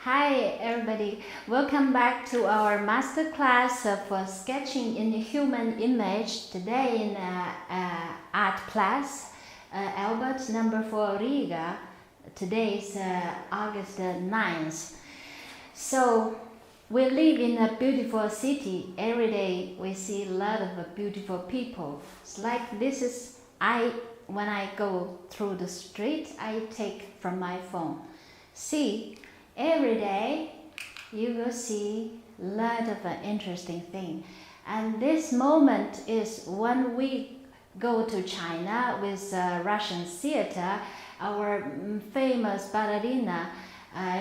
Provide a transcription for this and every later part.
Hi everybody, welcome back to our masterclass for sketching in the human image. Today in art class, Albert number 4 Riga. Today is August 9th. So we live in a beautiful city. Every day we see a lot of beautiful people. It's like this is when I go through the street, I take from my phone. See, every day you will see a lot of interesting things. And this moment is when we go to China with Russian theater. Our famous ballerina,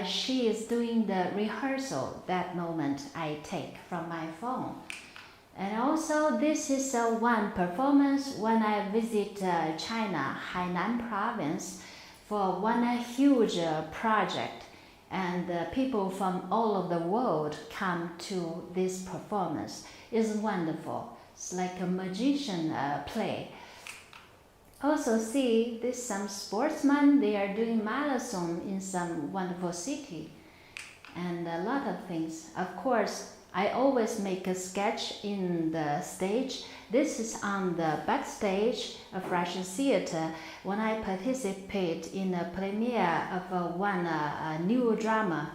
she is doing the rehearsal. That moment I take from my phone. And also this is one performance when I visit China, Hainan province, for one huge project. And people from all over the world come to this performance. It's wonderful. It's like a magician play. Also see, this some sportsmen, they are doing marathon in some wonderful city. And a lot of things. Of course, I always make a sketch in the stage. This is on the backstage of Russian theater when I participate in a premiere of one new drama.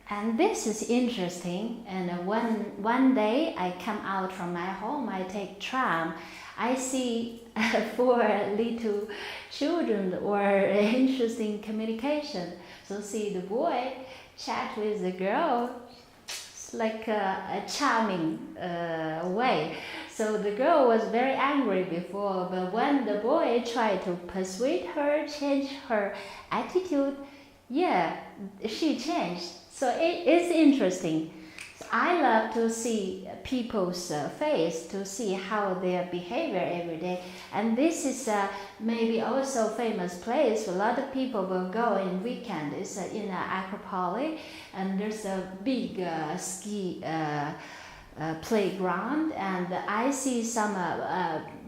And this is interesting. And one day I come out from my home, I take tram. I see 4 little children or interesting communication. So see the boy chat with the girl. Like a charming way. So the girl was very angry before, but when the boy tried to persuade her, change her attitude, yeah, she changed. So it's interesting. So I love to see people's face, to see how their behavior every day. And this is maybe also famous place. A lot of people will go in weekend. It's in Acropolis, and there's a big ski playground. And I see some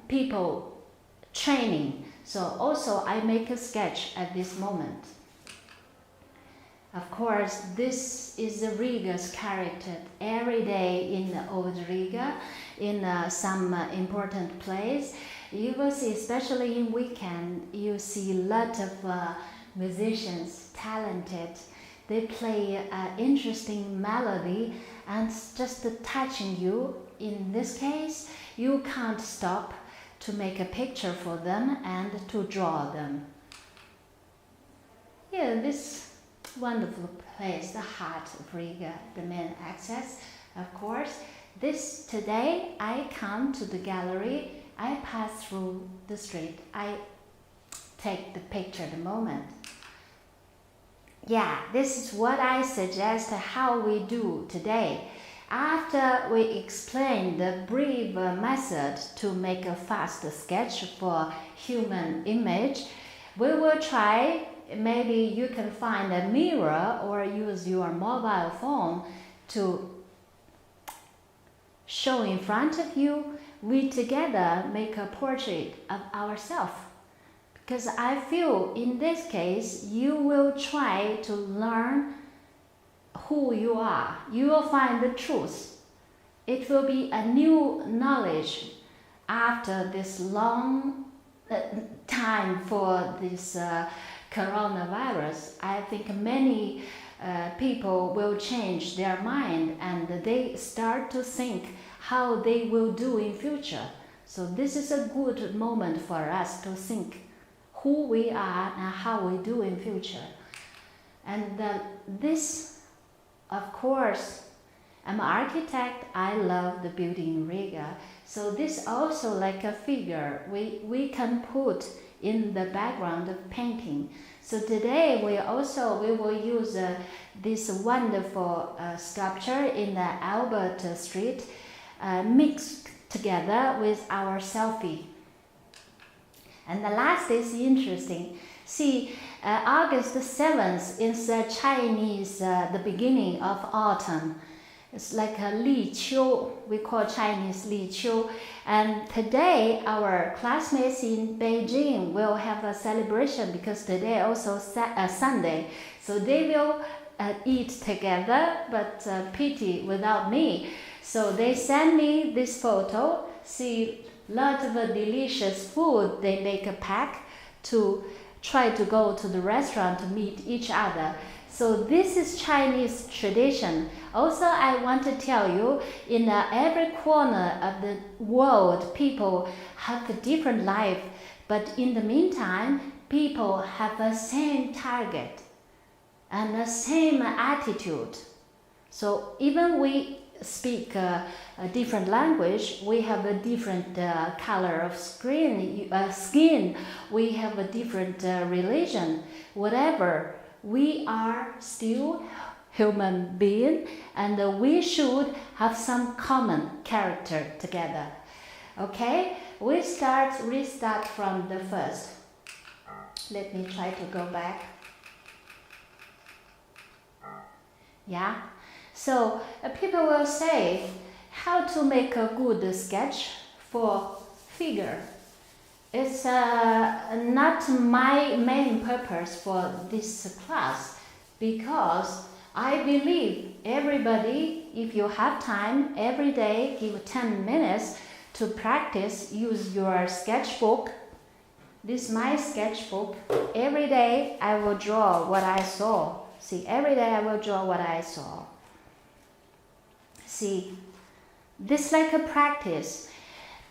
people training. So also I make a sketch at this moment. Of course, this is the Riga's character. Every day in Old Riga, in some important place, you will see, especially in weekend, you see a lot of musicians, talented. They play interesting melody and just touching you. In this case, you can't stop to make a picture for them and to draw them. Yeah, this wonderful place, the heart of Riga, the main access, of course. Today I come to the gallery, I pass through the street, I take the picture the moment. Yeah, this is what I suggest how we do today. After we explain the brief method to make a fast sketch for human image, we will try. Maybe you can find a mirror or use your mobile phone to show in front of you. We together make a portrait of ourselves. Because I feel in this case, you will try to learn who you are. You will find the truth. It will be a new knowledge after this long time for this coronavirus. I think many people will change their mind and they start to think how they will do in future. So this is a good moment for us to think who we are and how we do in future. And this, of course, I'm an architect. I love the building in Riga. So this also like a figure we can put in the background of painting. So today we will use this wonderful sculpture in the Albert Street mixed together with our selfie. And the last is interesting. See, August 7th is Chinese, the beginning of autumn. It's like a Li Qiu. We call Chinese Li Qiu. And today, our classmates in Beijing will have a celebration because today also Sunday. So they will eat together, but pity without me. So they send me this photo. See, lot of delicious food they make a pack to try to go to the restaurant to meet each other. So this is Chinese tradition. Also, I want to tell you, in every corner of the world, people have a different life. But in the meantime, people have the same target and the same attitude. So even we speak a different language, we have a different color of skin, we have a different religion, whatever. We are still human being, and we should have some common character together. Okay, we restart from the first. Let me try to go back. Yeah, so people will say how to make a good sketch for figure. It's not my main purpose for this class, because I believe everybody, if you have time, every day give 10 minutes to practice, use your sketchbook. This is my sketchbook. Every day I will draw what I saw. See, every day I will draw what I saw. See, this is like a practice.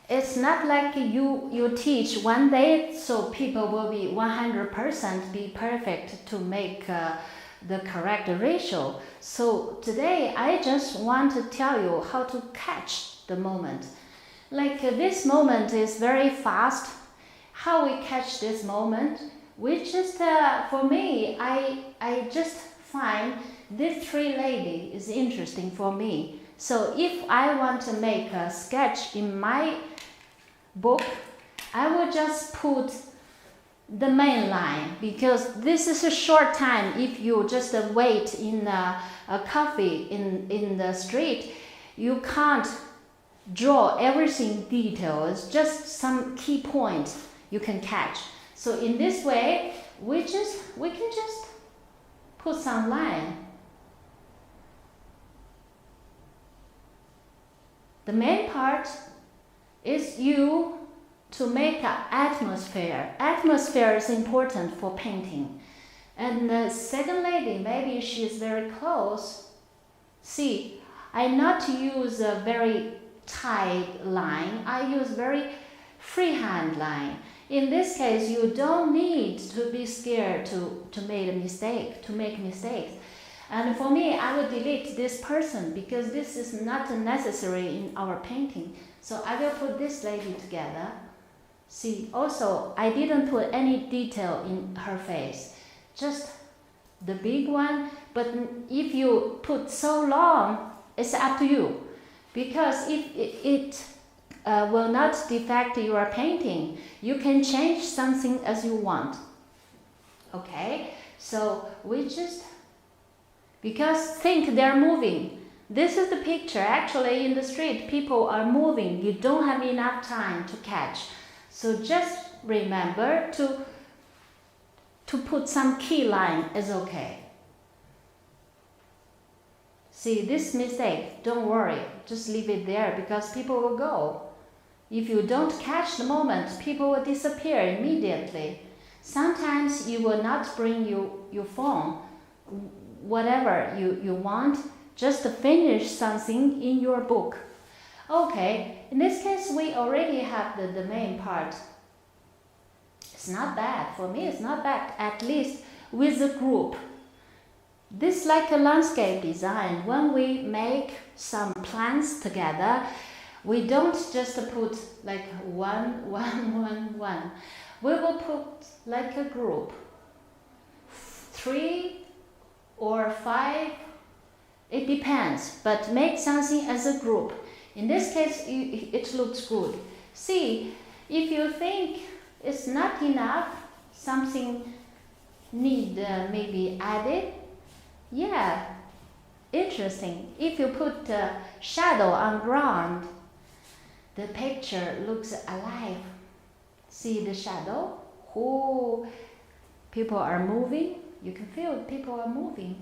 It's not like you teach one day so people will be 100% be perfect to make the correct ratio. So today I just want to tell you how to catch the moment. Like this moment is very fast. How we catch this moment? We just, for me, I just find this three lady is interesting for me. So if I want to make a sketch in my book, I will just put the main line, because this is a short time. If you just wait in a coffee in the street, you can't draw everything detail. It's just some key points you can catch. So in this way, we can just put some line. The main part is you to make an atmosphere. Atmosphere is important for painting. And the second lady, maybe she is very close. See, I not use a very tight line. I use very freehand line. In this case, you don't need to be scared to make a mistake, to make mistakes. And for me, I will delete this person because this is not necessary in our painting. So I will put this lady together. See, also, I didn't put any detail in her face, just the big one. But if you put so long, it's up to you. Because if it will not defect your painting, you can change something as you want. Okay, so we just, because think they're moving. This is the picture. Actually, in the street, people are moving. You don't have enough time to catch. So just remember to put some key line is okay. See, this mistake, don't worry. Just leave it there because people will go. If you don't catch the moment, people will disappear immediately. Sometimes you will not bring your phone. Whatever you want, just finish something in your book. Okay, in this case, we already have the main part. It's not bad. For me, it's not bad, at least with a group. This is like a landscape design. When we make some plants together, we don't just put like one. We will put like a group. 3 or 5, it depends, but make something as a group. In this case, it looks good. See, if you think it's not enough, something need maybe added, yeah, interesting. If you put shadow on ground, the picture looks alive. See the shadow? Oh, people are moving. You can feel people are moving.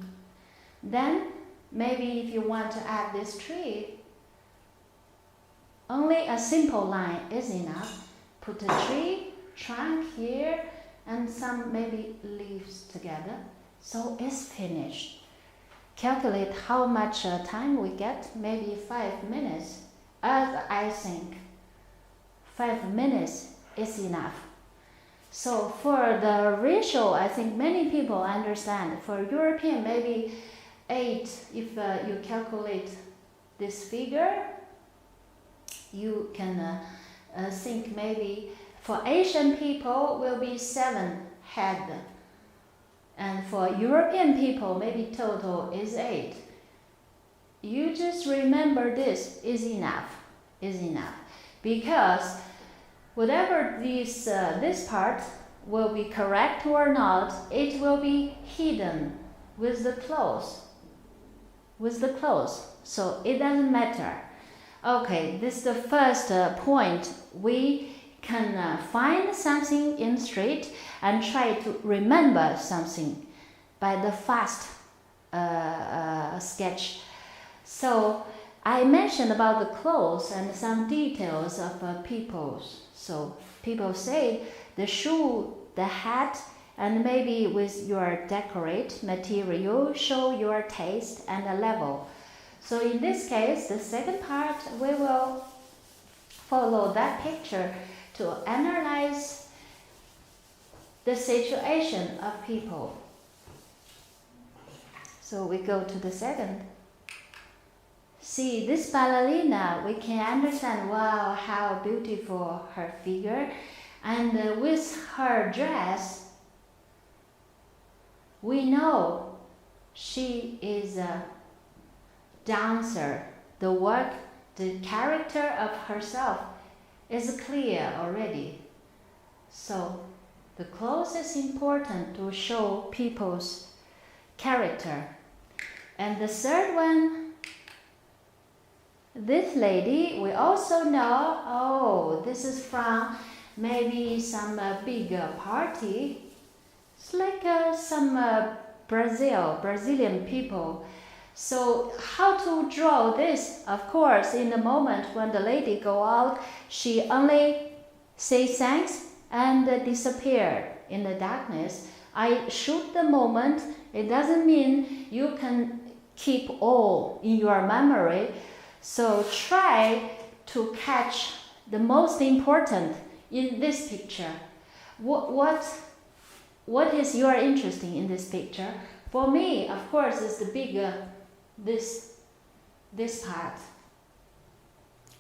Then maybe if you want to add this tree, only a simple line is enough. Put a tree, trunk here, and some maybe leaves together. So it's finished. Calculate how much time we get, maybe 5 minutes. I think 5 minutes is enough. So for the ratio, I think many people understand. For European, maybe 8. If you calculate this figure, you can think maybe for Asian people will be 7 head. And for European people, maybe total is 8. You just remember this is enough, because whatever this part will be correct or not, it will be hidden with the clothes. So it doesn't matter. Okay, this is the first point. We can find something in the street and try to remember something by the fast sketch. So I mentioned about the clothes and some details of people. So people say the shoe, the hat, and maybe with your decorate material show your taste and the level. So in this case, the second part, we will follow that picture to analyze the situation of people. So we go to the second. See, this ballerina, we can understand, wow, how beautiful her figure. And with her dress, we know she is a dancer. The character of herself is clear already. So the clothes is important to show people's character. And the third one, this lady, we also know, oh, this is from maybe some big party. It's like some Brazilian people. So how to draw this? Of course, in the moment when the lady go out, she only say thanks and disappear in the darkness. I shoot the moment. It doesn't mean you can keep all in your memory. So try to catch the most important in this picture. What is your interesting in this picture? For me, of course, is the bigger this part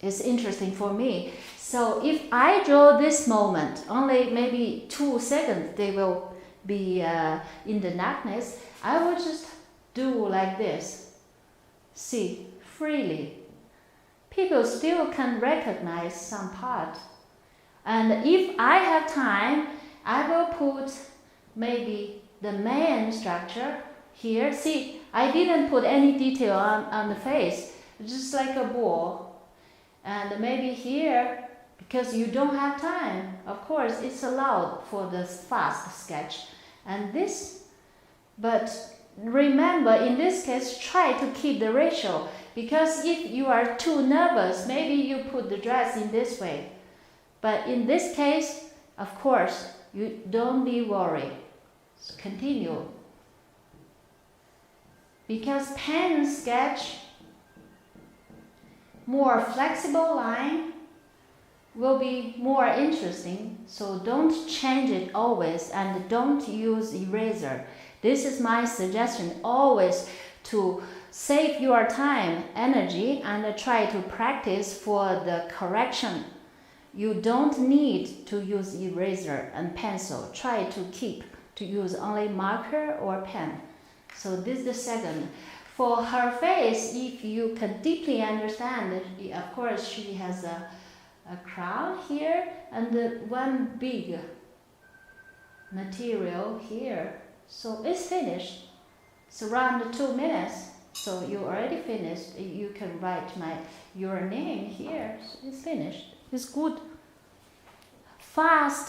is interesting for me. So if I draw this moment, only maybe 2 seconds they will be in the darkness, I will just do like this. See, freely. People still can recognize some part. And if I have time, I will put maybe the main structure here. See, I didn't put any detail on the face, just like a ball. And maybe here, because you don't have time, of course, it's allowed for the fast sketch. And this, but remember, in this case, try to keep the ratio. Because if you are too nervous, maybe you put the dress in this way. But in this case, of course, you don't be worried. So continue. Because pen sketch, more flexible line will be more interesting. So don't change it always and don't use eraser. This is my suggestion, always to save your time, energy, and try to practice for the correction. You don't need to use eraser and pencil. Try to use only marker or pen. So this is the second. For her face, if you can deeply understand, of course she has a crown here and one big material here. So it's finished. It's around 2 minutes. So you already finished. You can write your name here. It's finished. It's good. Fast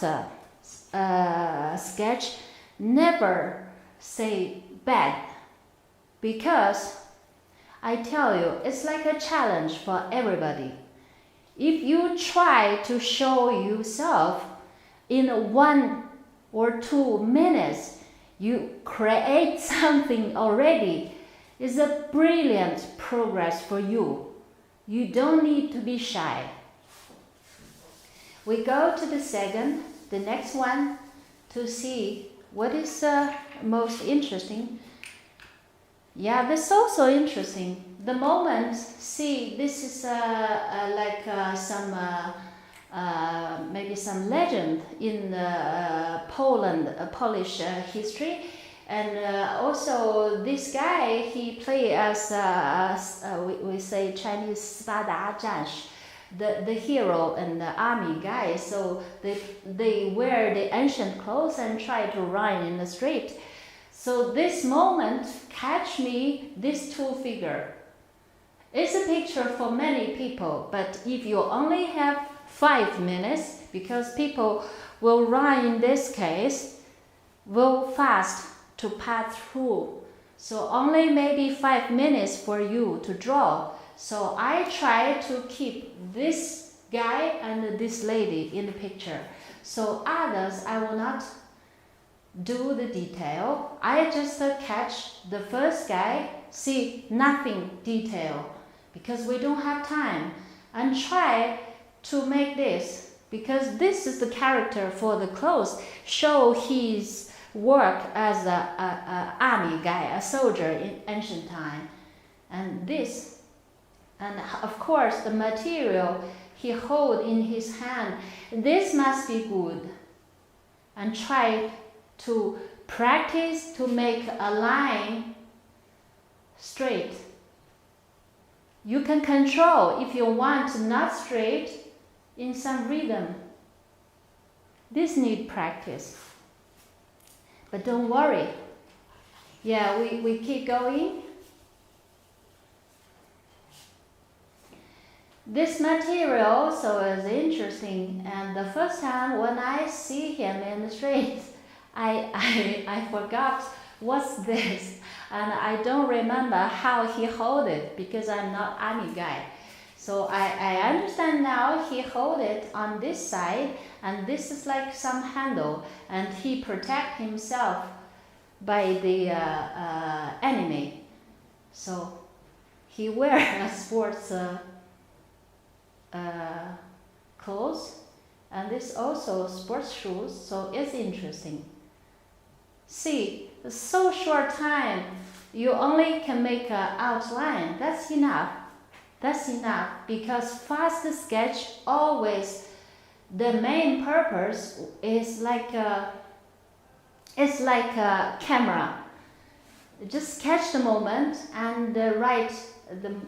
sketch, never say bad, because I tell you, it's like a challenge for everybody. If you try to show yourself in 1 or 2 minutes, you create something already. It's a brilliant progress for you. You don't need to be shy. We go to the next one, to see what is most interesting. Yeah, this is also interesting. The moment, see, this is maybe some legend in Polish history. And also this guy, he played as, we say Chinese 4大战士, the hero and the army guy. So they wear the ancient clothes and try to run in the street. So this moment catch me, these two figures. It's a picture for many people, but if you only have 5 minutes, because people will run in this case, will fast to pass through. So only maybe 5 minutes for you to draw. So I try to keep this guy and this lady in the picture. So others, I will not do the detail. I just catch the first guy, see nothing detail, because we don't have time, and try to make this, because this is the character for the clothes, show his work as a army guy, a soldier in ancient time. And this, and of course the material he hold in his hand, this must be good. And try to practice to make a line straight. You can control if you want not straight in some rhythm. This need practice. But don't worry. Yeah, we keep going. This material also is interesting, and the first time when I see him in the street, I forgot what's this, and I don't remember how he hold it, because I'm not army guy. So I understand now he hold it on this side, and this is like some handle, and he protect himself by the enemy. So he wear a sports clothes, and this also sports shoes, so it's interesting. See, so short time, you only can make an outline. That's enough. That's enough, because fast sketch always, the main purpose is like it's like a camera. Just catch the moment and write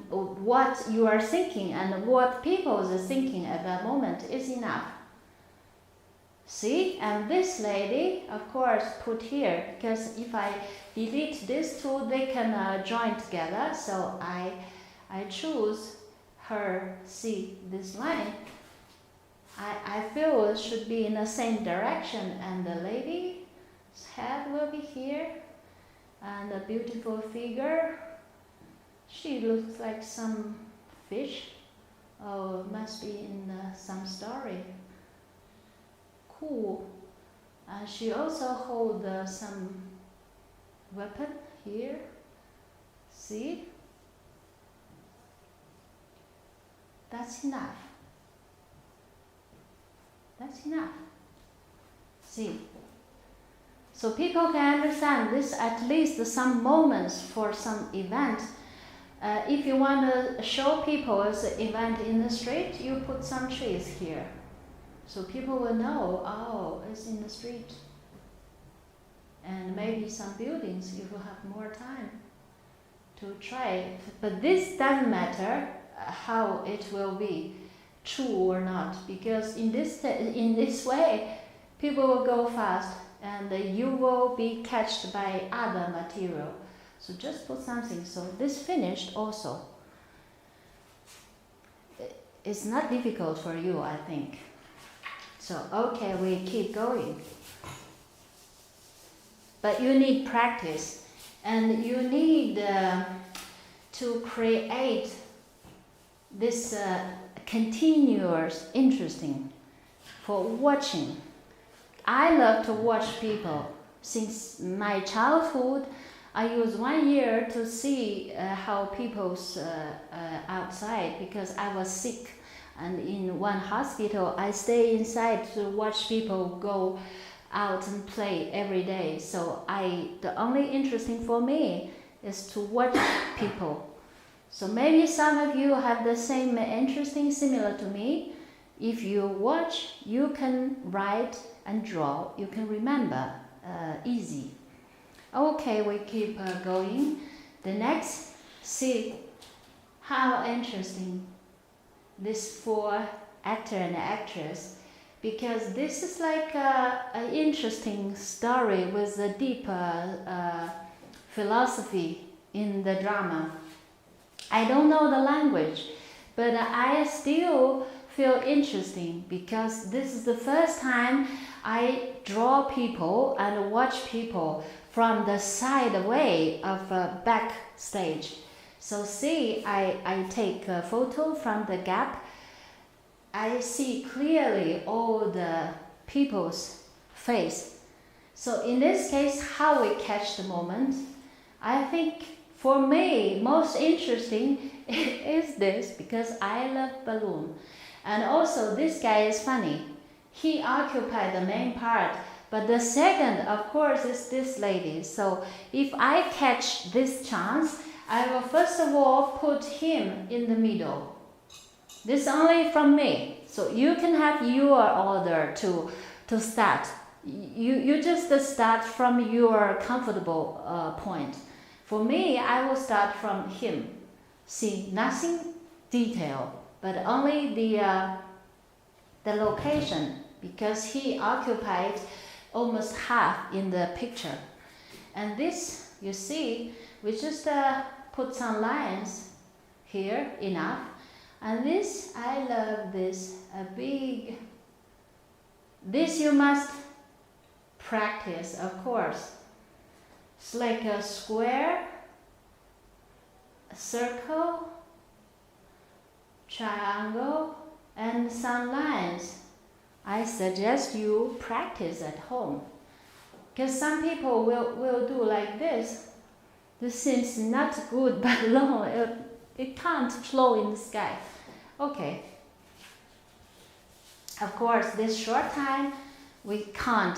what you are thinking and what people are thinking at that moment is enough. See, and this lady, of course, put here, because if I delete these two, they can join together. So I choose her. See this line. I feel it should be in the same direction, and the lady's head will be here, and a beautiful figure. She looks like some fish. Oh, must be in some story. Cool. And she also holds some weapon here. See? That's enough. That's enough. See? So people can understand this, at least some moments for some event. If you want to show people as an event in the street, you put some trees here. So people will know, oh, it's in the street. And maybe some buildings, you will have more time to try it. But this doesn't matter how it will be, true or not, because in this way, people will go fast, and you will be catched by other material. So just put something. So this finished also. It's not difficult for you, I think. So, okay, we keep going. But you need practice, and you need to create this continuous interesting for watching. I love to watch people. Since my childhood, I used 1 year to see how people's outside, because I was sick, and in one hospital I stay inside to watch people go out and play every day. So the only interesting for me is to watch people. So maybe some of you have the same interesting, similar to me. If you watch, you can write and draw. You can remember easy. Okay, we keep going. The next, see how interesting this 4 actor and actress, because this is like an interesting story with a deep philosophy in the drama. I don't know the language, but I still feel interesting because this is the first time I draw people and watch people from the side way of backstage. So see, I take a photo from the gap. I see clearly all the people's face. So in this case, how we catch the moment, I think for me, most interesting is this, because I love balloon. And also this guy is funny. He occupied the main part, but the second, of course, is this lady. So if I catch this chance, I will first of all put him in the middle. This is only from me. So you can have your order to start. You just start from your comfortable point. For me, I will start from him. See, nothing detail, but only the location, because he occupied almost half in the picture. And this, you see, we just put some lines here, enough. And this, I love this, a big, this you must practice, of course. It's like a square, a circle, triangle, and some lines. I suggest you practice at home, because some people will do like this. This seems not good, but long. It can't flow in the sky. Okay. Of course, this short time, we can't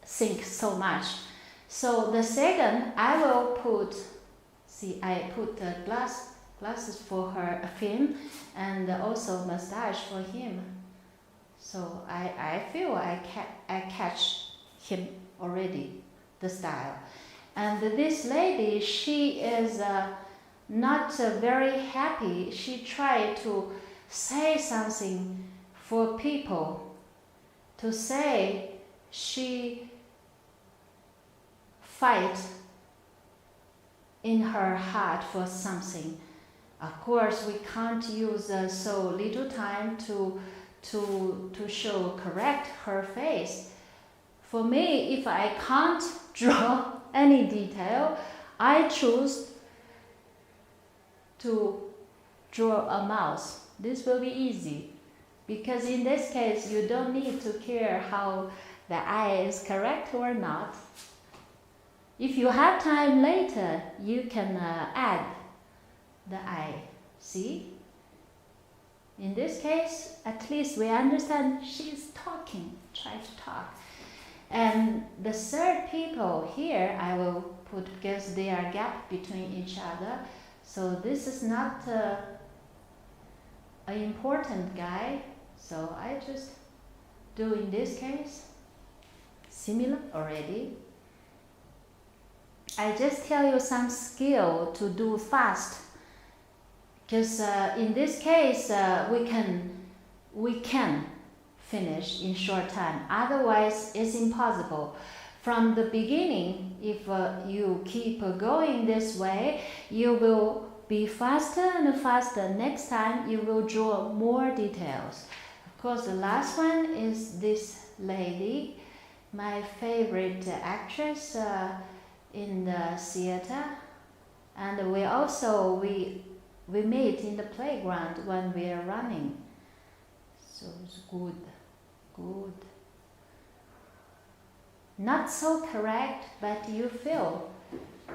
think so much. So the second, I will put, see, I put the glasses for her, him, and also mustache for him. So I feel I catch him already, the style. And this lady, she is not very happy. She tried to say something for people, to say she fight in her heart for something. Of course, we can't use so little time to show correct her face. For me, if I can't draw any detail, I choose to draw a mouse. This will be easy, because in this case, you don't need to care how the eye is correct or not. If you have time later, you can add the eye. See? In this case, at least we understand she's talking, try to talk. And the third people here, I will put, because there are gap between each other. So this is not an important guy. So I just do in this case, similar already. I just tell you some skill to do fast, because in this case we can finish in short time. Otherwise, it's impossible. from the beginning, if you keep going this way, you will be faster and faster. Next time you will draw more details. Of course, the last one is this lady, my favorite actress in the theater. And we meet in the playground when we are running. So it's good, good. Not so correct, but you feel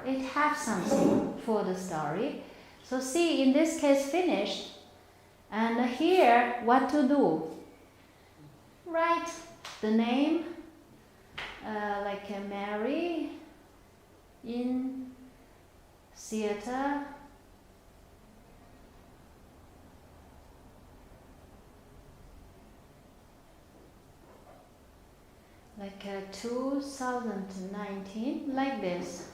it has something for the story. So see, in this case, finished. And here, what to do? Write the name, like Mary in theater. Like 2019, like this,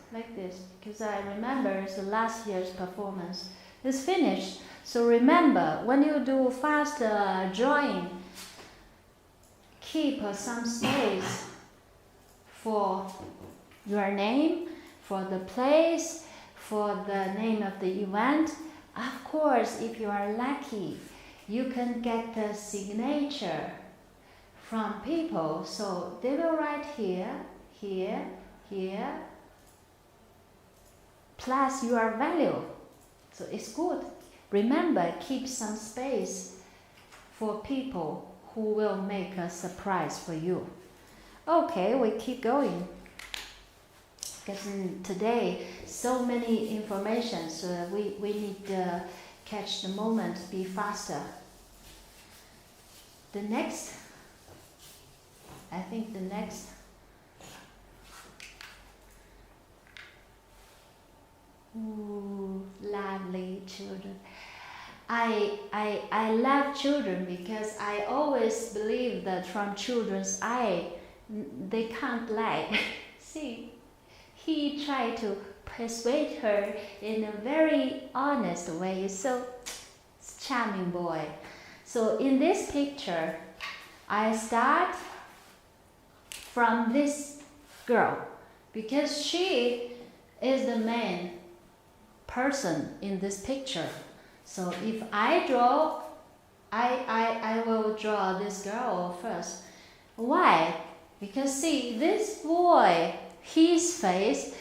because I remember it's the last year's performance. It's finished. So remember, when you do fast drawing, keep some space for your name, for the place, for the name of the event. Of course, if you are lucky, you can get the signature from people. So they will write here, here, here, plus your value. So it's good. Remember, keep some space for people who will make a surprise for you. Okay, we keep going. Because today, so many information, so we need to catch the moment, be faster. The next, I think the next, ooh, lovely children. I love children because I always believe that from children's eye, they can't lie. See, he tried to persuade her in a very honest way. So, charming boy. So in this picture, I start from this girl because she is the main person in this picture. So if I draw, I will draw this girl first. Why? Because see, this boy, his face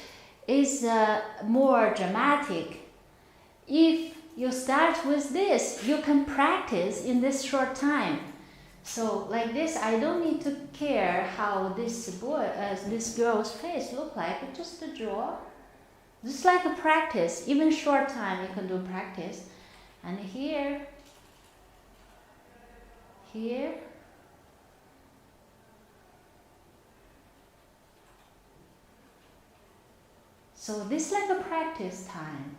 is more dramatic. If you start with this, you can practice in this short time. So like this, I don't need to care how this girl's face look like, but just to draw. Just like a practice, even short time you can do practice. And here, here. So this is like a practice time.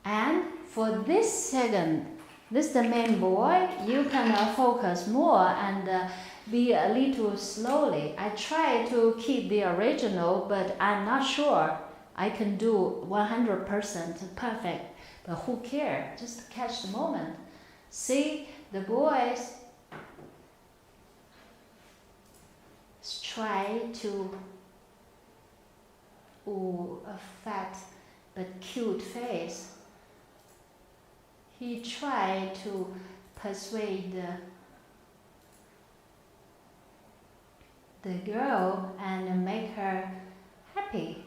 And for this second, this is the main boy, you can focus more and be a little slowly. I try to keep the original, but I'm not sure I can do 100% perfect. But who cares? Just catch the moment. See, the boys try to, a fat but cute face. He tried to persuade the girl and make her happy.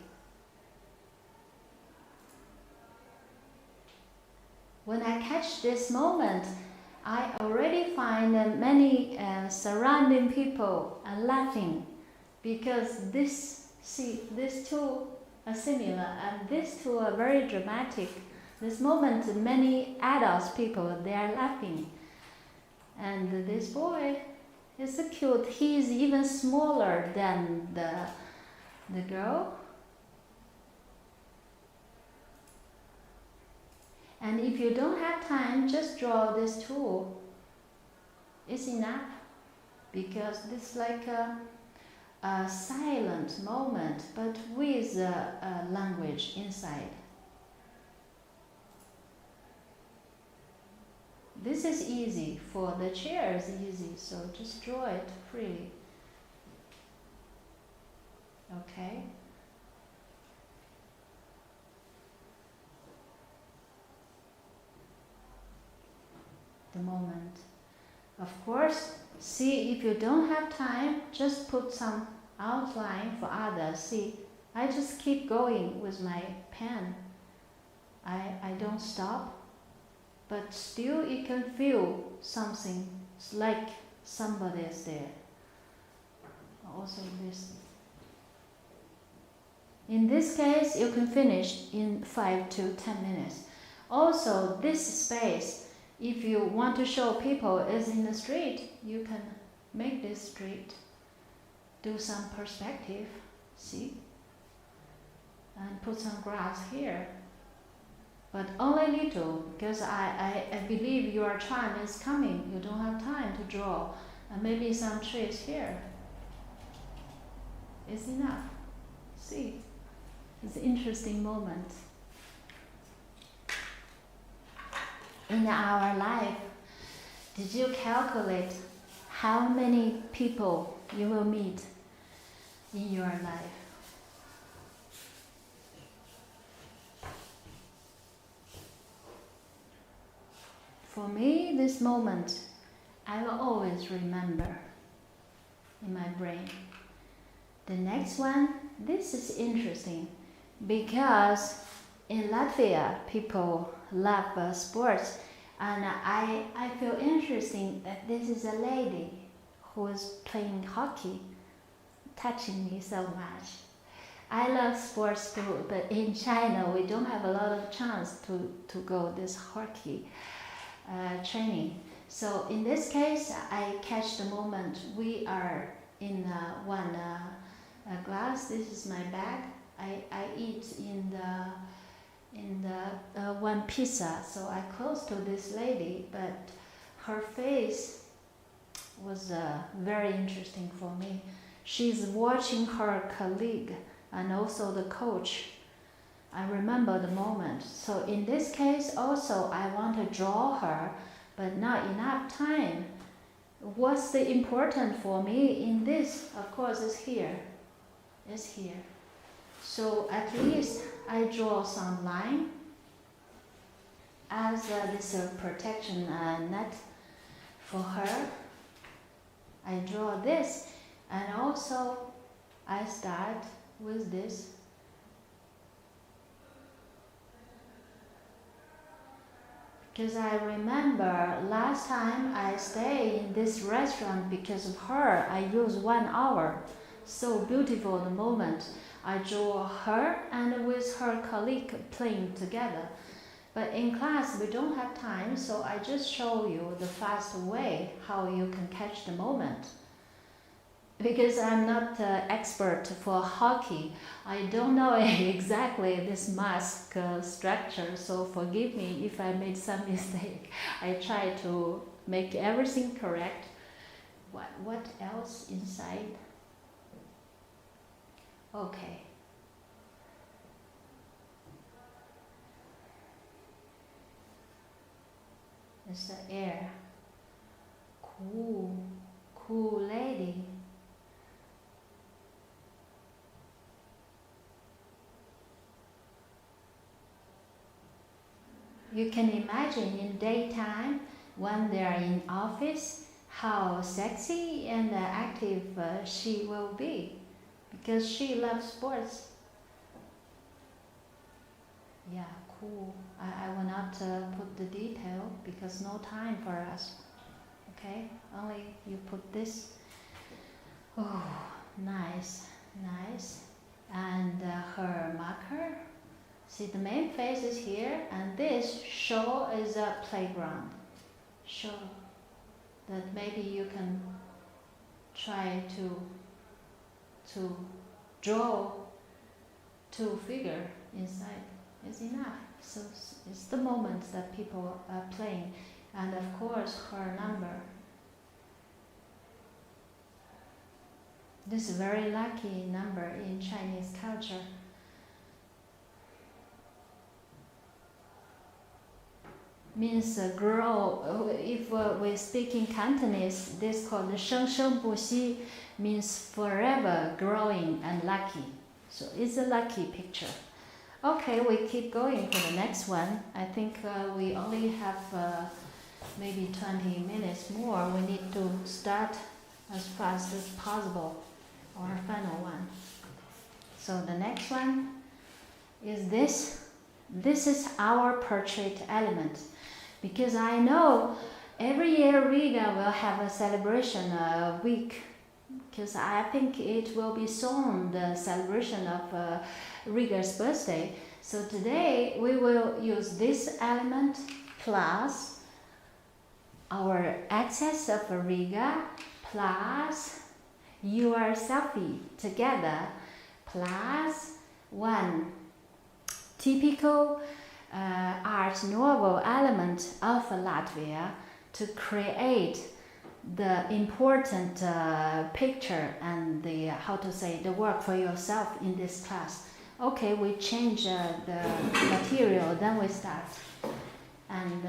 When I catch this moment, I already find many surrounding people are laughing because these two are similar and these two are very dramatic. This moment, many adults people, they are laughing. And this boy is so cute. He is even smaller than the girl. And if you don't have time, just draw this two. It's enough. Because this is like a silent moment, but with a language inside. This is easy. For the chair is easy, so just draw it freely. Okay? The moment. Of course, see, if you don't have time, just put some outline for others. See, I just keep going with my pen. I don't stop, but still you can feel something. It's like somebody is there. Also this. In this case, you can finish in 5 to 10 minutes. Also, this space, if you want to show people is in the street, you can make this street. Do some perspective, see? And put some grass here. But only little, because I believe your time is coming. You don't have time to draw. And maybe some trees here. It's enough. See? It's an interesting moment. In our life, did you calculate how many people you will meet in your life? For me, this moment, I will always remember in my brain. The next one, this is interesting because in Latvia, people love sports, and I feel interesting that this is a lady who is playing hockey, touching me so much. I love sports too, but in China, we don't have a lot of chance to go this hockey training. So in this case, I catch the moment. We are in one glass. This is my bag. I eat in the one pizza. So I close to this lady, but her face was very interesting for me. She's watching her colleague and also the coach. I remember the moment. So in this case also I want to draw her, but not enough time. What's the important for me in this? Of course is here. It's here. So at least I draw some line as this protection net for her. I draw this, and also I start with this. Because I remember last time I stayed in this restaurant because of her, I used 1 hour. So beautiful the moment. I draw her and with her colleague playing together. But in class we don't have time, so I just show you the fast way how you can catch the moment. Because I'm not expert for hockey, I don't know exactly this mask structure, so forgive me if I made some mistake. I try to make everything correct. What else inside? Okay. It's the air. Cool lady. You can imagine in daytime when they are in office how sexy and active she will be because she loves sports. Yeah, cool. I will not put the detail because no time for us. Okay, only you put this. Oh, nice. And her marker. See, the main face is here, and this show is a playground. Show that maybe you can try to draw 2 figures inside. Is enough. So it's the moment that people are playing, and of course her number. This is a very lucky number in Chinese culture. means grow. If we speak in Cantonese, this called 生生不息, means forever growing and lucky. So it's a lucky picture. Okay, we keep going for the next one. I think we only have maybe 20 minutes more. We need to start as fast as possible. Our final one. So the next one is this. This is our portrait element. Because I know every year Riga will have a celebration week. Because I think it will be soon the celebration of Riga's birthday. So today we will use this element plus our access of Riga plus your selfie together plus one typical Art Nouveau element of Latvia to create the important picture and the the work for yourself in this class. Okay, we change the material, then we start. And go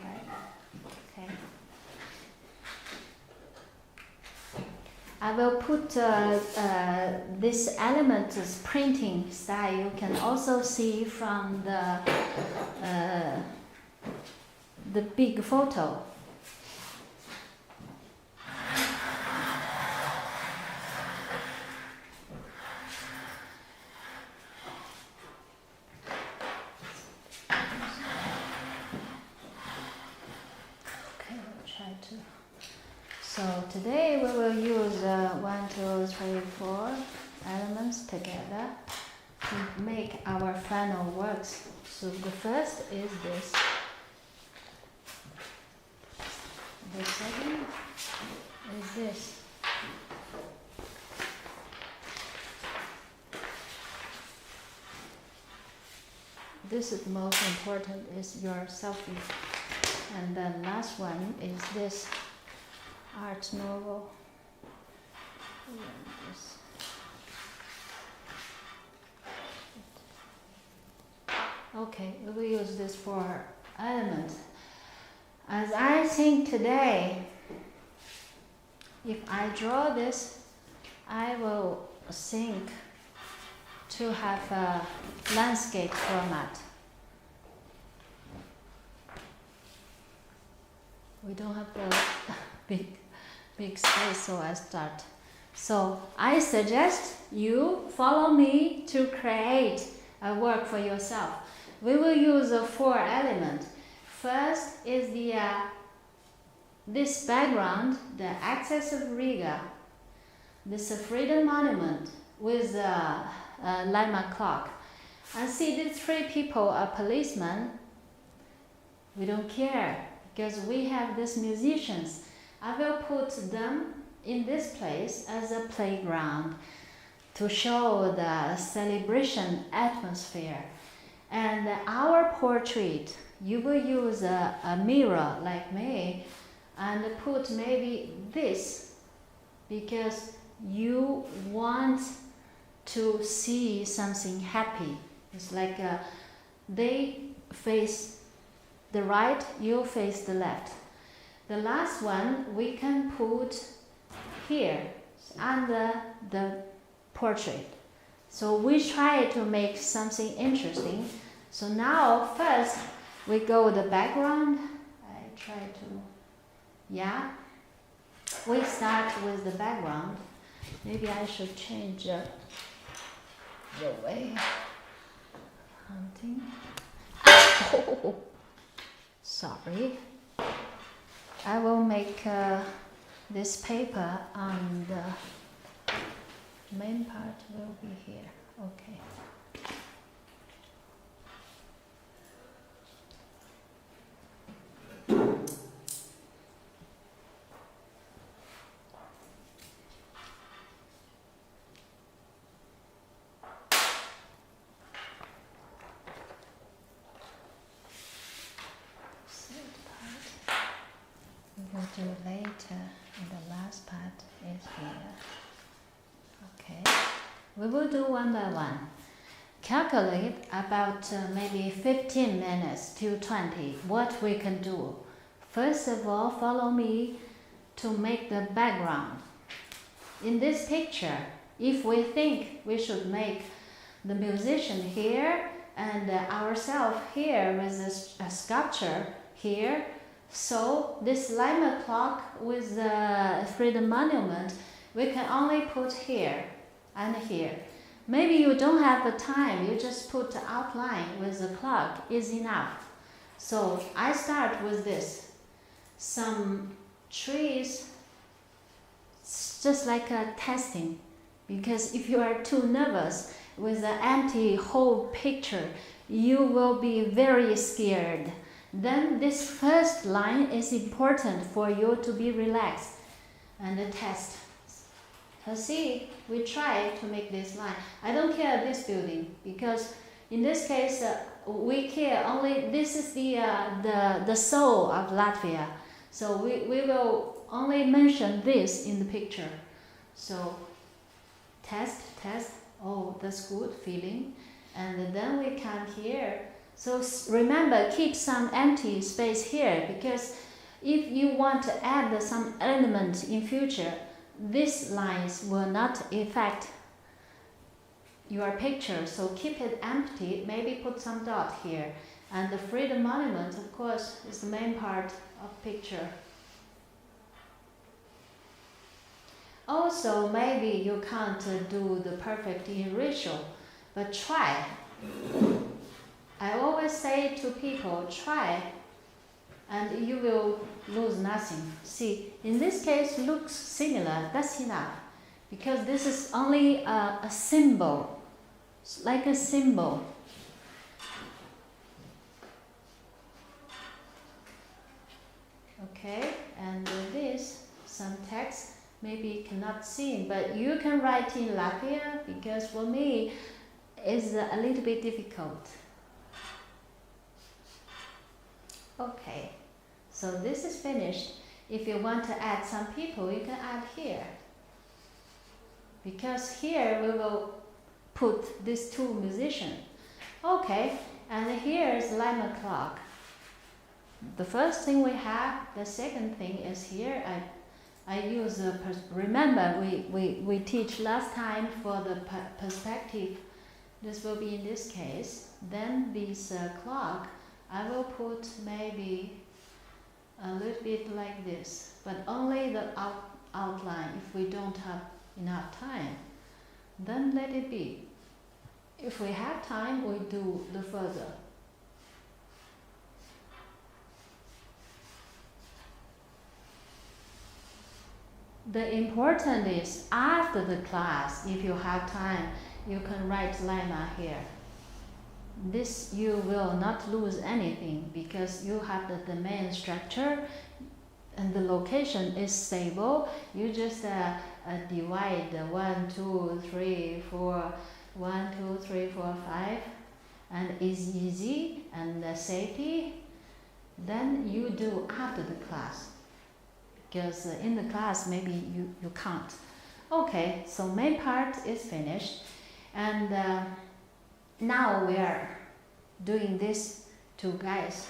back. Okay. I will put this element as printing style. You can also see from the big photo. So today we will use 1, 2, 3, 4 elements together to make our final works. So the first is this. The second is this. This is the most important, is your selfie. And then last one is this. Art Nouveau. Okay, we will use this for elements. As I think today, if I draw this, I will think to have a landscape format. We don't have the big space, so I start. So I suggest you follow me to create a work for yourself. We will use 4 elements. First is this background, the axis of Riga, this Freedom Monument with a Lima clock. And see these 3 people are policemen. We don't care because we have these musicians. I will put them in this place as a playground to show the celebration atmosphere. And our portrait, you will use a mirror like me and put maybe this because you want to see something happy. It's like they face the right, you face the left. The last one we can put here under the portrait. So we try to make something interesting. So now first we go with the background. I try to, we start with the background. Maybe I should change the way. Hunting. Oh, sorry. I will make this paper on the main part will be here. Okay. We'll do later, and the last part is here. Okay, we will do one by one. calculate about maybe 15 minutes to 20 what we can do. First of all, follow me to make the background. In this picture, if we think we should make the musician here and ourselves here with a sculpture here, so this Lima clock with the Freedom Monument, we can only put here and here. Maybe you don't have the time, you just put the outline with the clock is enough. So I start with this. Some trees, just like a testing, because if you are too nervous with the empty whole picture, you will be very scared. Then this first line is important for you to be relaxed and test. So see, we try to make this line. I don't care this building, because in this case we care only, this is the soul of Latvia. So we will only mention this in the picture. So test, oh, that's good feeling. And then we come here. So remember, keep some empty space here, because if you want to add some element in future, these lines will not affect your picture. So keep it empty, maybe put some dot here. And the Freedom Monument, of course, is the main part of picture. Also, maybe you can't do the perfect erasure, but try. I always say to people, try, and you will lose nothing. See, in this case, looks similar, that's enough, because this is only a symbol, like a symbol. Okay, and this, some text, maybe cannot see, but you can write in Latvia, because for me, it's a little bit difficult. Okay, so this is finished. If you want to add some people, you can add here. Because here we will put these two musicians. Okay, and here is Lima clock. The first thing we have, the second thing is here. I use remember we teach last time for the perspective. This will be in this case. Then this clock, I will put maybe a little bit like this, but only the outline. If we don't have enough time, then let it be. If we have time, we do the further. The important is after the class, if you have time, you can write Lima here. This you will not lose anything, because you have the main structure and the location is stable. You just divide 1, 2, 3, 4, 1, 2, 3, 4, 5, and it's easy and safety. Then you do after the class, because in the class maybe you can't. Okay, so main part is finished, and now we are doing this two guys.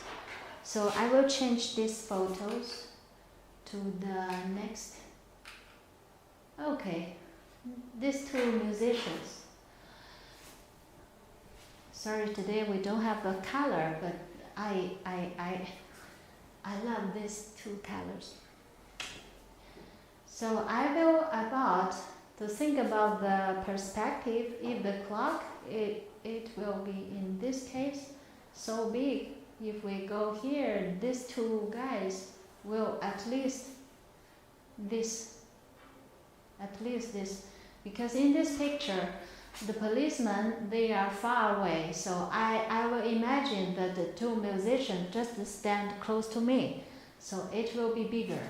So I will change these photos to the next. Okay, these two musicians. Sorry, today we don't have a color, but I love these two colors. So I will about to think about the perspective. If the clock, it will be in this case so big. If we go here, these two guys will at least this, because in this picture, the policemen, they are far away. So I will imagine that the two musicians just stand close to me. So it will be bigger.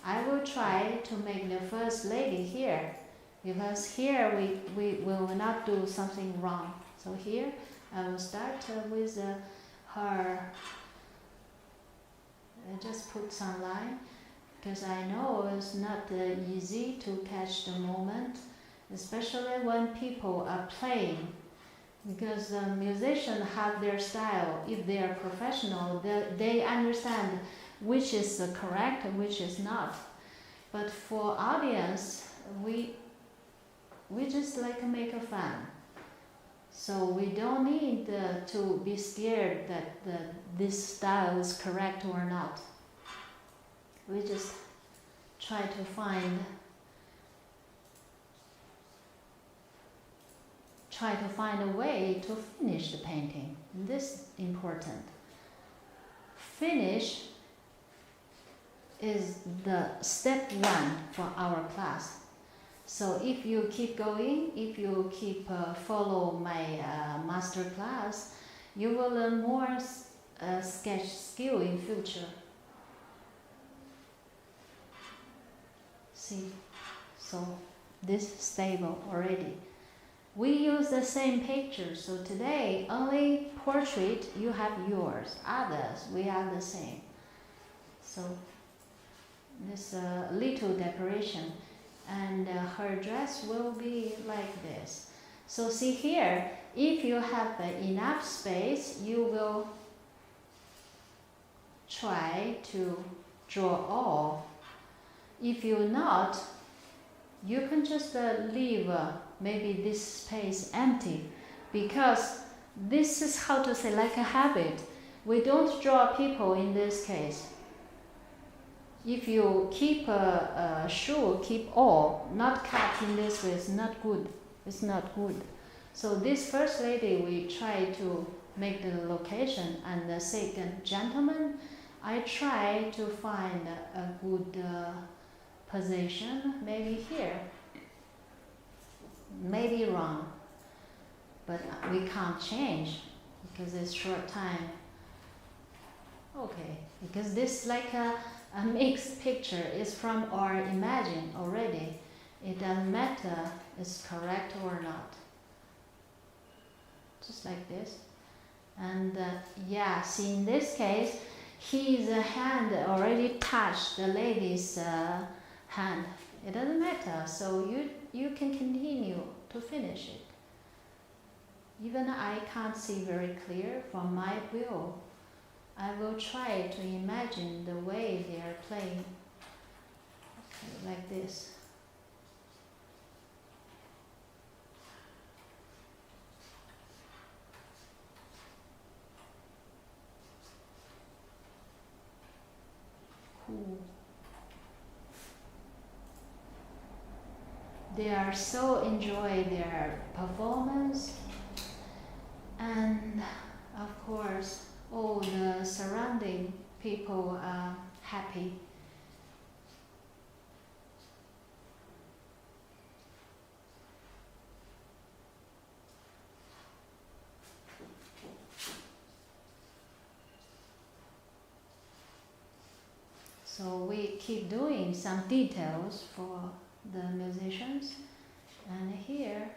I will try to make the first lady here, because here we will not do something wrong. So here I will start with her. I just put some line, because I know it's not easy to catch the moment, especially when people are playing. Because musicians have their style. If they are professional, they understand which is correct and which is not. But for audience, we just like make a fun. So we don't need to be scared that this style is correct or not. We just try to find a way to finish the painting. This is important. Finish is the step one for our class. So if you keep going, if you keep follow my master class, you will learn more sketch skill in future. See, so this is stable already. We use the same picture, so today only portrait you have yours, others we have the same. So this little decoration, and her dress will be like this. So see here, if you have enough space, you will try to draw all. If you not, you can just leave maybe this space empty, because this is how to say, like a habit. We don't draw people in this case. If you keep a shoe, keep all, not cut in this way, it's not good. It's not good. So this first lady, we try to make the location, and the second gentleman, I try to find a good position, maybe here. Maybe wrong, but we can't change because it's short time. Okay, because this like a mixed picture is from our imagine already. It doesn't matter it's correct or not. Just like this. And yeah, see in this case, his hand already touched the lady's hand. It doesn't matter, so you can continue to finish it. Even I can't see very clear from my view. I will try to imagine the way they are playing. Okay, like this. Cool. They are so enjoy their performance, and of course all the surrounding people are happy. So we keep doing some details for the musicians, and here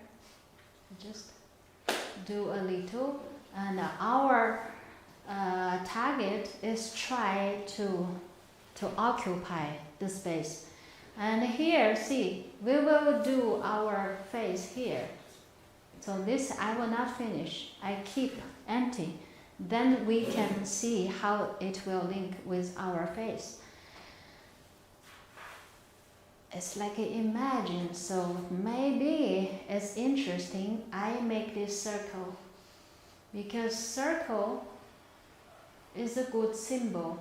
just do a little, and our target is try to occupy the space. And here, see, we will do our face here. So this I will not finish, I keep empty. Then we can see how it will link with our face. It's like imagine, so maybe it's interesting I make this circle, because circle is a good symbol.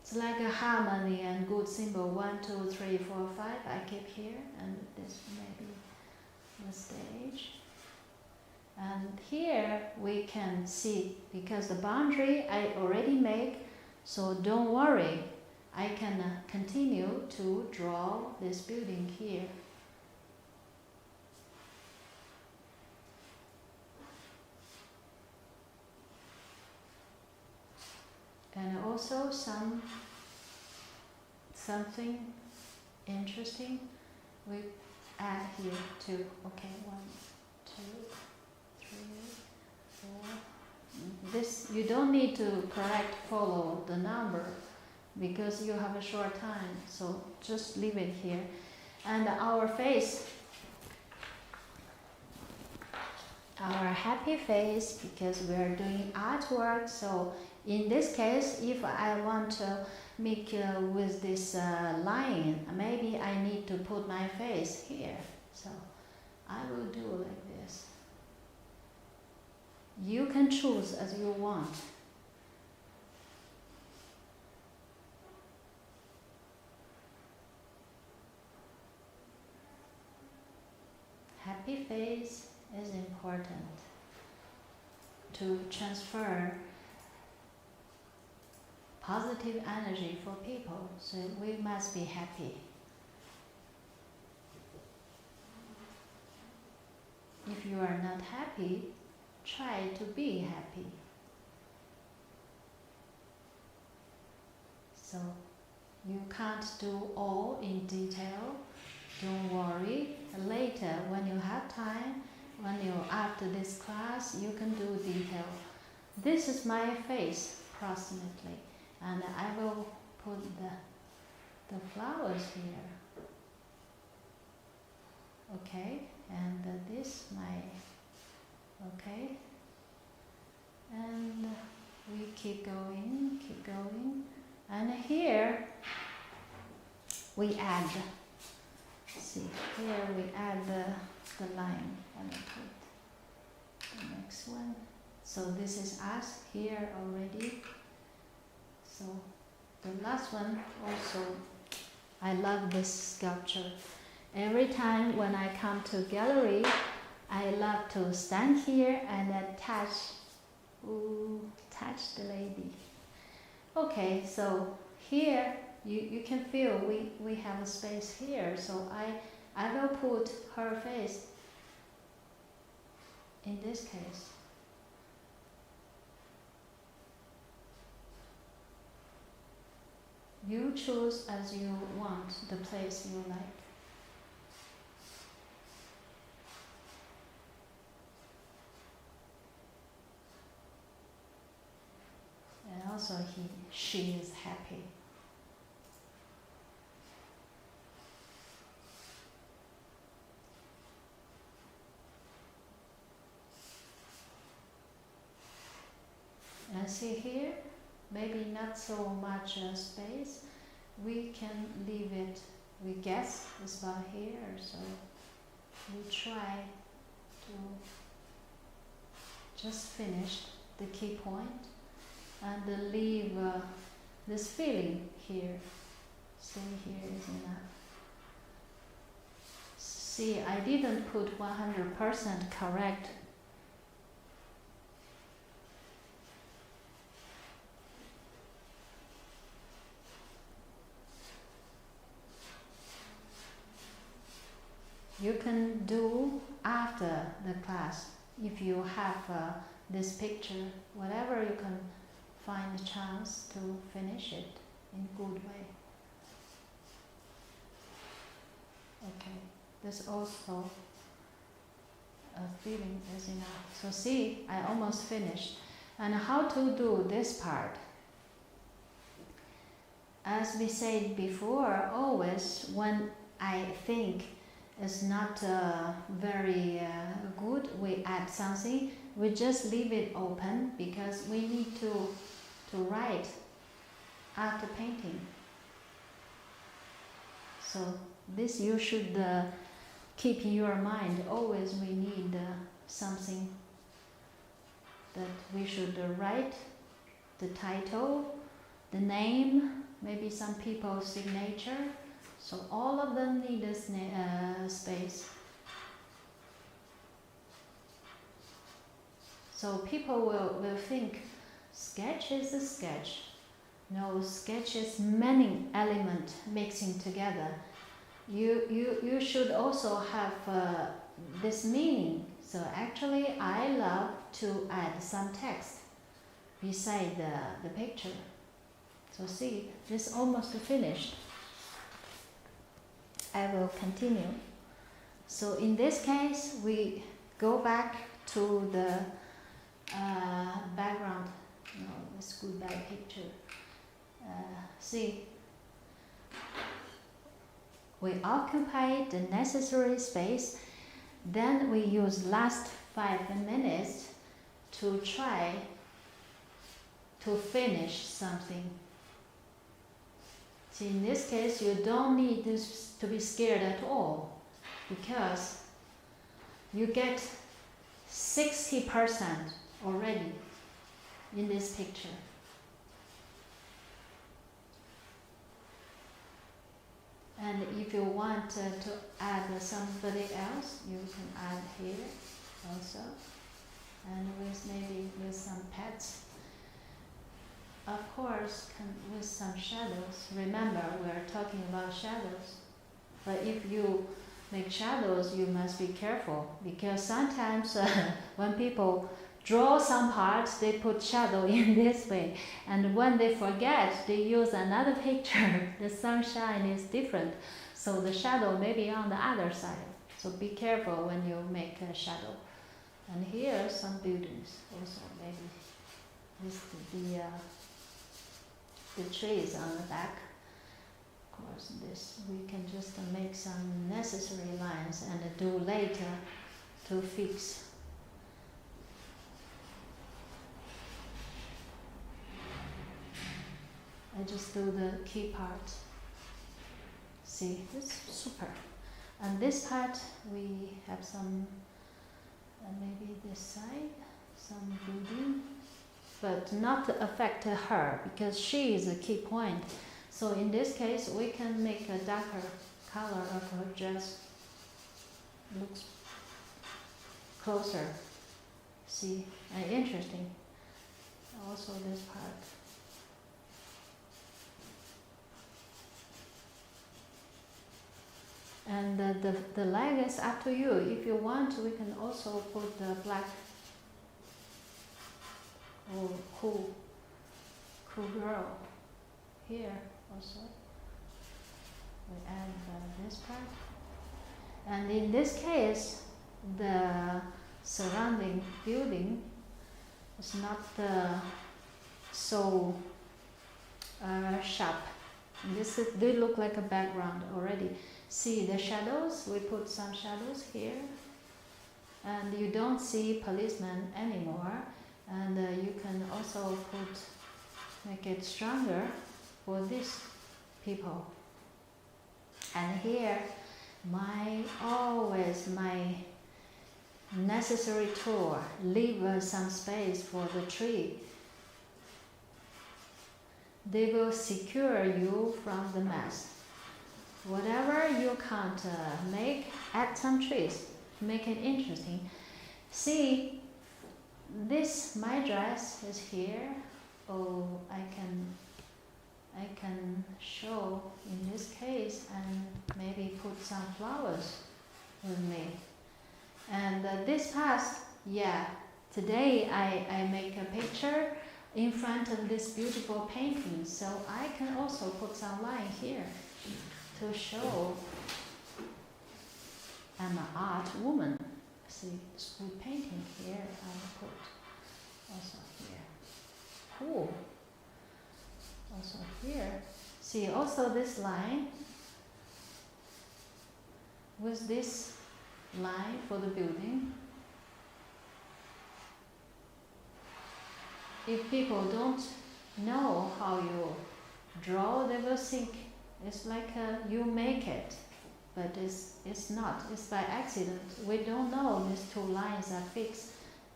It's like a harmony and good symbol. 1, 2, 3, 4, 5. I keep here, and this may be the stage. And here we can see, because the boundary I already made, so don't worry. I can continue to draw this building here. And also something interesting we add here too. Okay, 1, 2, 3, 4. This you don't need to follow the number, because you have a short time, so just leave it here. And our face, our happy face because we are doing artwork. So in this case, if I want to make with this line, maybe I need to put my face here. So I will do like this. You can choose as you want. Happy face is important to transfer positive energy for people, so we must be happy. If you are not happy, try to be happy. So you can't do all in detail. Don't worry. Later, when you have time, when you're after this class, you can do detail. This is my face, approximately, and I will put the flowers here. Okay, and this okay, and we keep going, and here we add. See, here we add the line. Let me put the next one. So this is us here already. So the last one also, I love this sculpture. Every time when I come to gallery, I love to stand here and touch the lady. Okay, so here you can feel we have a space here, so I will put her face in this case. You choose as you want the place you like. And also she is happy. And see here, maybe not so much space. We can leave it, we guess it's about here, so we try to just finish the key point and leave this feeling here. See, here is enough. See, I didn't put 100% correct. You can do after the class if you have this picture, whatever you can find a chance to finish it in good way. Okay, this also a feeling is enough. So see, I almost finished. And how to do this part? As we said before, always when I think it's not very good, we add something, we just leave it open because we need to write after painting. So this you should keep in your mind. Always we need something that we should write, the title, the name, maybe some people's signature. So all of them need a space. So people will think sketch is a sketch. No, sketch is many elements mixing together. You should also have this meaning. So actually I love to add some text beside the picture. So see, this almost finished. I will continue. So in this case, we go back to the background. No, this goodbye picture. See, we occupy the necessary space. Then we use last 5 minutes to try to finish something. See, in this case, you don't need this to be scared at all, because you get 60% already in this picture. And if you want to add somebody else, you can add here also, and maybe with some pets. Of course, with some shadows. Remember, we're talking about shadows. But if you make shadows, you must be careful, because sometimes when people draw some parts, they put shadow in this way, and when they forget, they use another picture. The sunshine is different, so the shadow may be on the other side. So be careful when you make a shadow. And here some buildings also, maybe with the trees on the back. Of course, this we can just make some necessary lines and do later to fix. I just do the key part. See, it's super. And this part we have some, maybe this side, some building, but not affect her, because she is a key point. So in this case, we can make a darker color of her dress. Looks closer. See, interesting. Also this part. And the leg is up to you. If you want, we can also put the black or cool girl here also. We add this part. And in this case, the surrounding building is not so sharp. They look like a background already. See the shadows? We put some shadows here, and you don't see policemen anymore. And you can also make it stronger for these people. And here, my necessary tool, leave some space for the tree. They will secure you from the mess. Whatever you can't make, add some trees, make it interesting. See, my dress is here. Oh, I can show in this case and maybe put some flowers with me. And this past, today I make a picture in front of this beautiful painting, so I can also put some line here to show I'm an art woman. See, school painting here, I put also here. Cool. Also here. See, also this line, with this line for the building. If people don't know how you draw, they will think it's like you make it, but it's not. It's by accident. We don't know these two lines are fixed,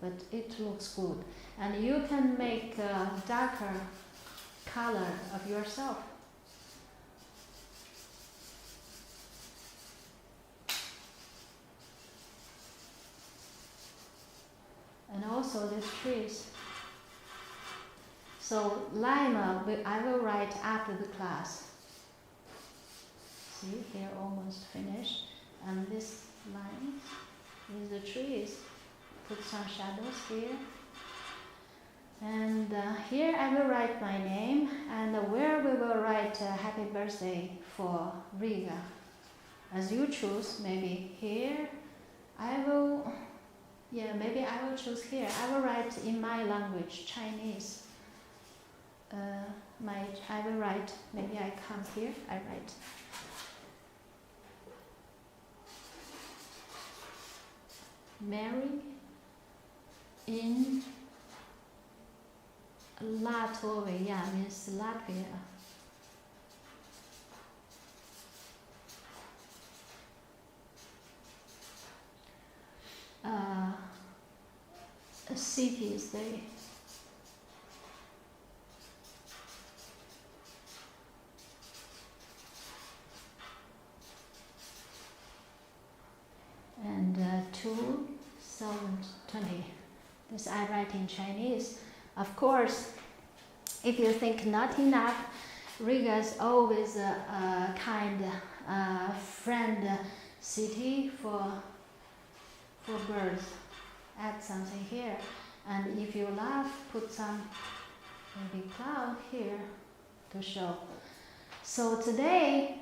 but it looks good. And you can make a darker color of yourself. And also these trees. So lima, I will write after the class. See, here almost finished. And this line with the trees, put some shadows here. And here I will write my name, and where we will write happy birthday for Riga. As you choose, maybe here, maybe I will choose here. I will write in my language, Chinese. I will write, maybe I come here, I write. Mary in Latvia, means Latvia. Cities they and 2020. This I write in Chinese. Of course, if you think not enough, Riga is always a kind friend city for birds. Add something here, and if you love, put some maybe cloud here to show. So today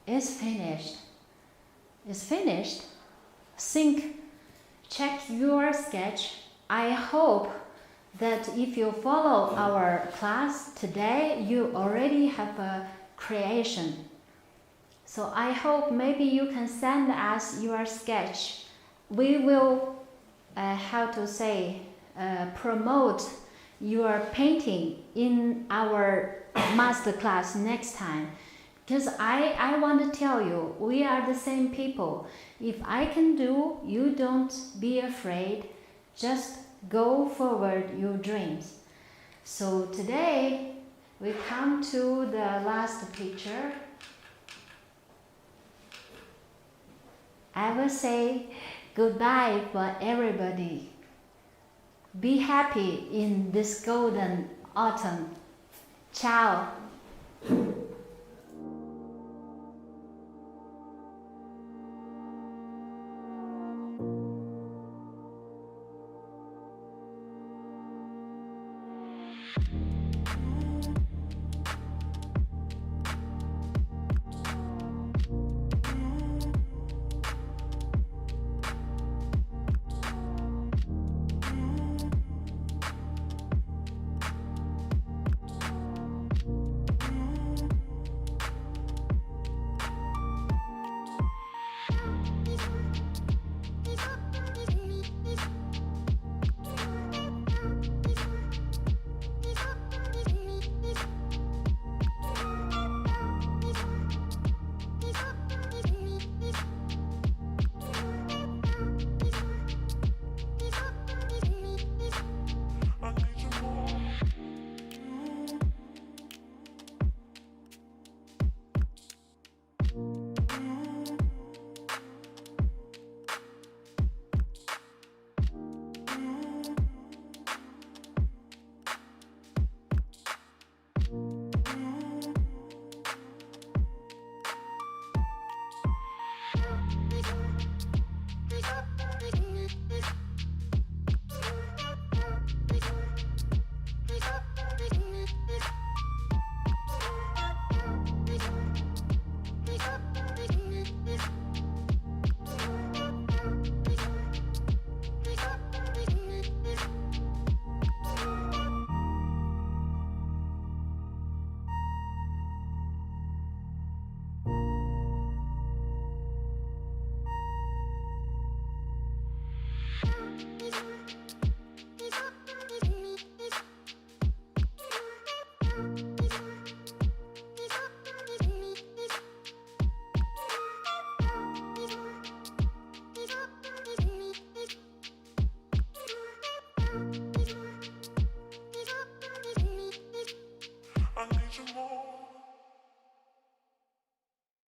is finished. It's finished. Think, check your sketch. I hope that if you follow our class today, you already have a creation. So I hope maybe you can send us your sketch. We will, promote your painting in our masterclass next time. Because I want to tell you, we are the same people. If I can do, you don't be afraid. Just go forward your dreams. So today, we come to the last picture. I will say goodbye for everybody. Be happy in this golden autumn. Ciao.